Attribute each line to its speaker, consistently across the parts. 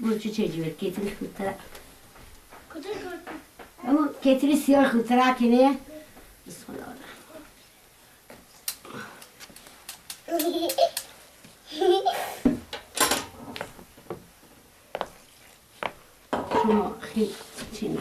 Speaker 1: Bu çiçeği getirir kutlara.
Speaker 2: Kutlar kutlar.
Speaker 1: Ama getirir siyah kutlara kene. Bismillah. Şunu çiğne.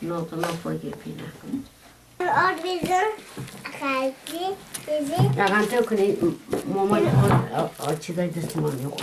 Speaker 1: Notuna koy gepine.
Speaker 2: Bizim kalbi bizi.
Speaker 1: Ya kan te kuni mama açıda desman yok.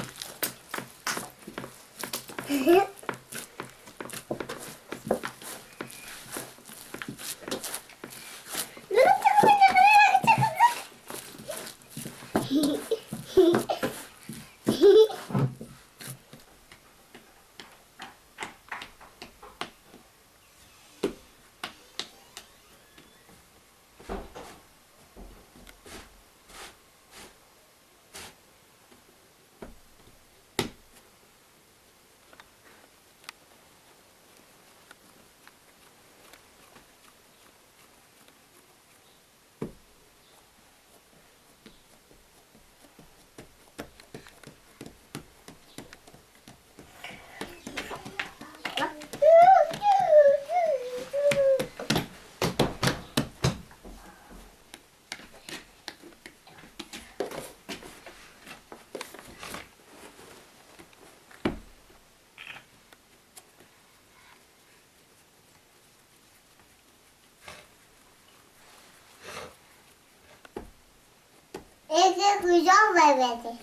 Speaker 2: Evde kucağım vermedi.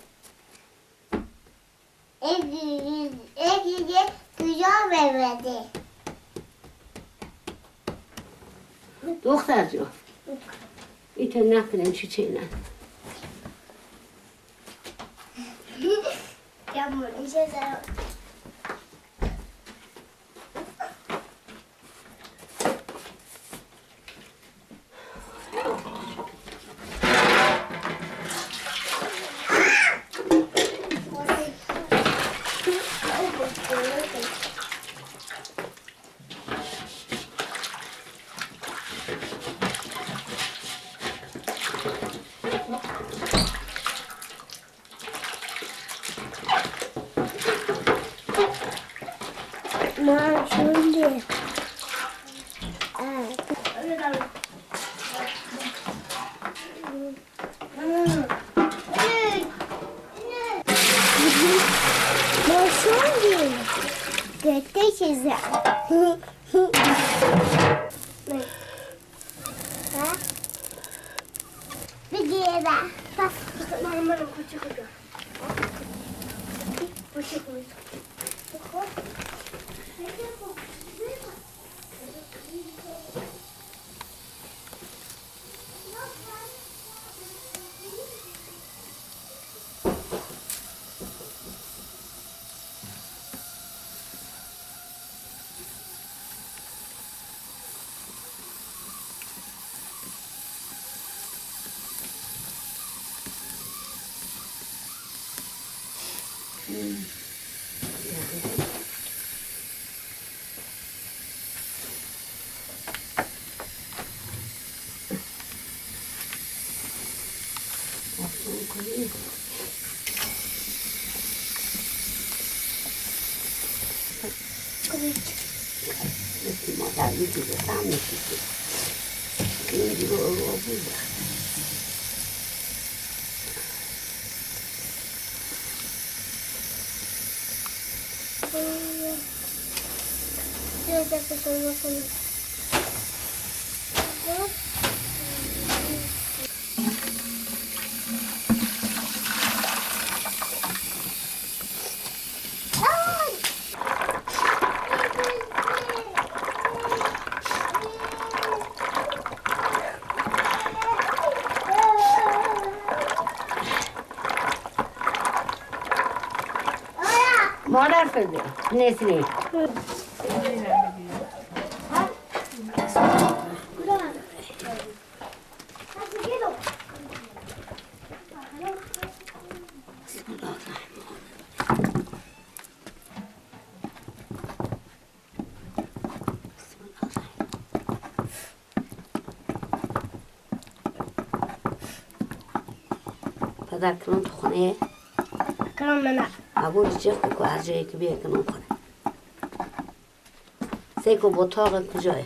Speaker 2: Evde kucağım vermedi.
Speaker 1: Doktorcu. İten naklen çiçeğine.
Speaker 2: Yağmur, işe zarar. Şimdi. Şimdi. Götüreceğiz. Bir diye daha. Bak. Mama küçük oldu. Küçük oldu.
Speaker 1: Modern fırdı. Nesini? Pazar kılın toxunaya.
Speaker 2: Karanlığa.
Speaker 1: عبور جفت که هر جایی که بیه که نکنه سیکو بطاق کجایه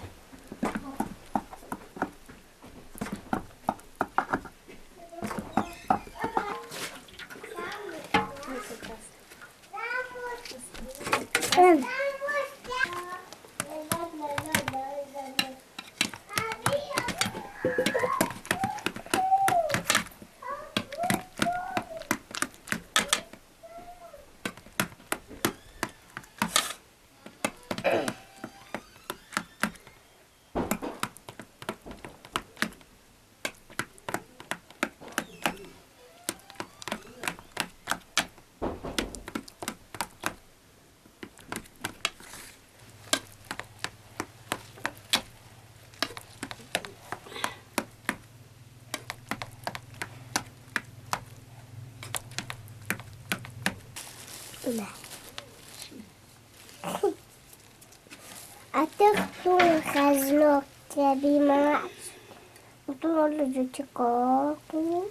Speaker 2: نه اتخذوا خزلوك بما طول تكاكو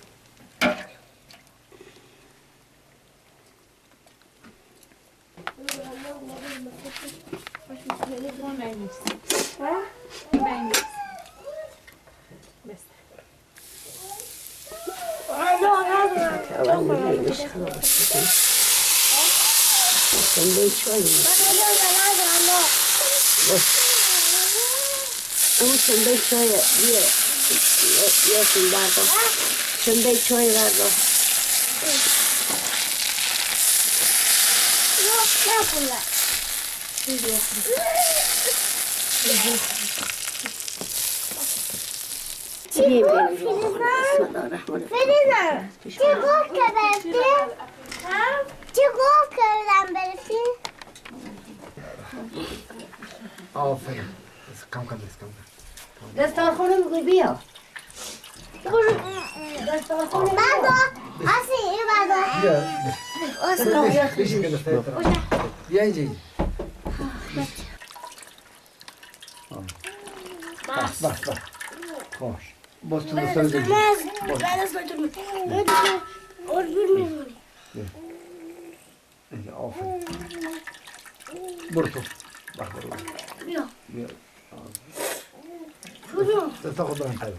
Speaker 1: سندویچ شوی اون سندویچ شوی یه سندویچ سندویچ شوی بردار
Speaker 2: چه گفت کردم برسی؟
Speaker 3: آفرین کم کم
Speaker 1: دستارخونه میگوی بیا
Speaker 2: بردار اصلی این بردار
Speaker 3: بیا اینجا بس خوش باز تو دستان زدی اینجا آفرین برو تو
Speaker 2: بیا
Speaker 3: دستا خود برم خیلی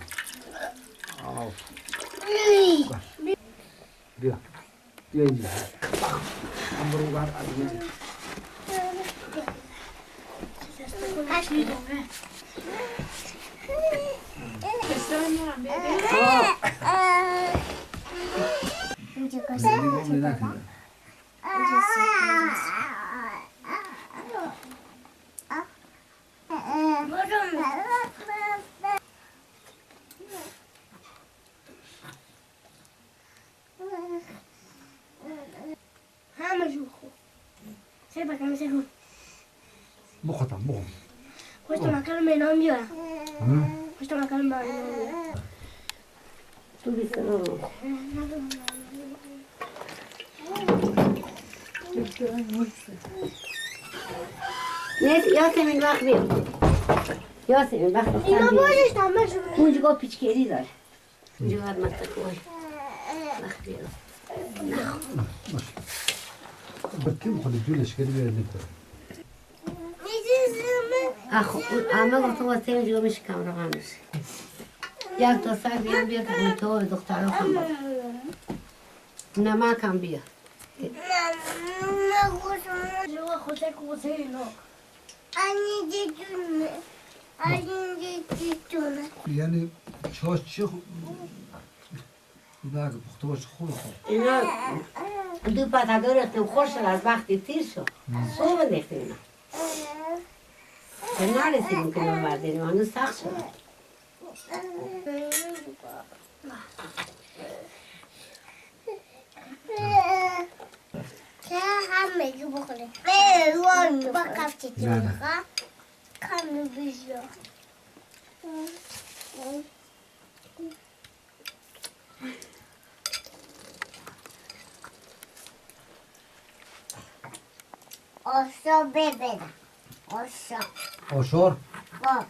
Speaker 3: بیا اینجا هم برو بر اینجا بخوتم
Speaker 2: خوش تو مکان منام بیارم خوش تو مکان منام بیارم
Speaker 1: تو بیست رو نیست یاسمین وقت بیا یاسمین وقت بیا
Speaker 2: اینا بازش تمام شد
Speaker 1: اونجا پیچکری داره اونجا باید مستقوی وقت بیا
Speaker 3: بکیم خود جولش کردی بیاره نکنه
Speaker 1: همه گفتم واسه اینجا میشه کم رقم میشه یک تا سر بیان بیا که اون تو دخترها هم بیا نمک هم بیا
Speaker 3: یعنی چاش چی نه پخته باشه خوب
Speaker 1: اینا دو پتگاه ریختیم خوش شد از وقتی تیر شد صبح ریختیم اینا که نرسیدیم که نبردیم هنوز سخت شد
Speaker 2: چه همه جو بخوره با کفچه تیمه کمی بیشتر آشا ببینم آشا
Speaker 3: آشار؟
Speaker 2: با